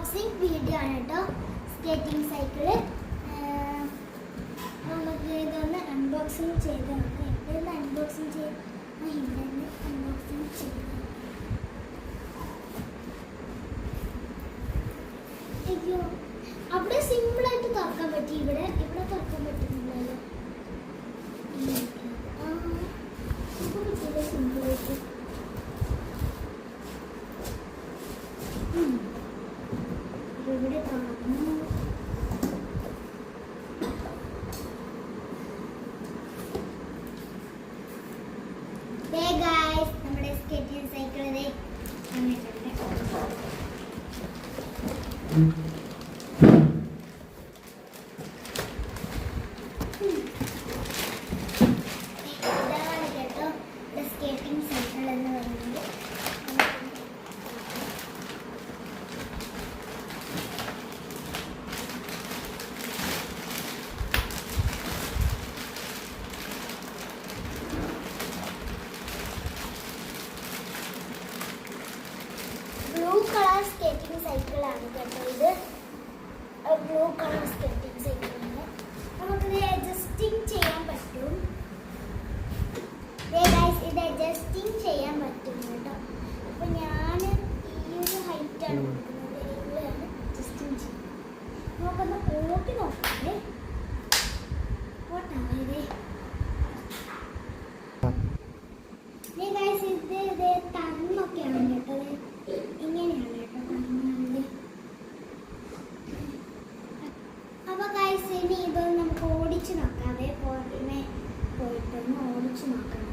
Unboxing video ആണ് കേട്ടോ. Skating cycle നമുക്ക് ഇതൊന്ന് അൺബോക്സിങ് ചെയ്ത് നോക്കാം. ഇതൊന്ന് അൺബോക്സിങ് ചെയ്ത് ഇതൊന്ന് അൺബോക്സിങ് ചെയ്ത് അയ്യോ, അവിടെ സിമ്പിളായിട്ട് തുറക്കാൻ പറ്റി. ഇവിടെ തുറക്കാൻ പറ്റുന്നില്ലല്ലോ. പറ്റില്ല സിമ്പിളായിട്ട്. ഇവിടെ തുറന്നു. നമ്മുടെ സ്കേറ്റിംഗ് സൈക്കിൾ വന്നിട്ടുണ്ട്. ഇതാണ് കേട്ടോ സ്കേറ്റിംഗ് സൈക്കിൾ എന്ന് പറയുന്നത്. ബ്ലൂ കളർ സ്കേറ്റിംഗ് സൈക്കിളാണ് കേട്ടോ. ഇത് ബ്ലൂ കളർ സ്കേറ്റിംഗ് സൈക്കിളാണ്. നമുക്കിത് അഡ്ജസ്റ്റിംഗ് ചെയ്യാൻ പറ്റും. ഇത് അഡ്ജസ്റ്റിംഗ് ചെയ്യാൻ പറ്റും കേട്ടോ. അപ്പോൾ ഞാൻ ഈ ഒരു ഹൈറ്റാണ് കൊടുക്കുന്നത്. ഇവിടെയാണ് അഡ്ജസ്റ്റിംഗ് ചെയ്യുന്നത്. നമുക്കൊന്ന് ഓട്ടി നോക്കാമേ. ഓട്ടാമേ ഇത് ടർന്നൊക്കെയാണ് കേട്ടോ. ഇങ്ങനെയാണ് കേട്ടോ ടർന്നത്. അപ്പോൾ ഗൈസ് ഇനി ഇതൊന്ന് നമുക്ക് ഓടിച്ച് നോക്കാവേ. പുറമെ പോയിട്ടൊന്ന് ഓടിച്ച് നോക്കണം.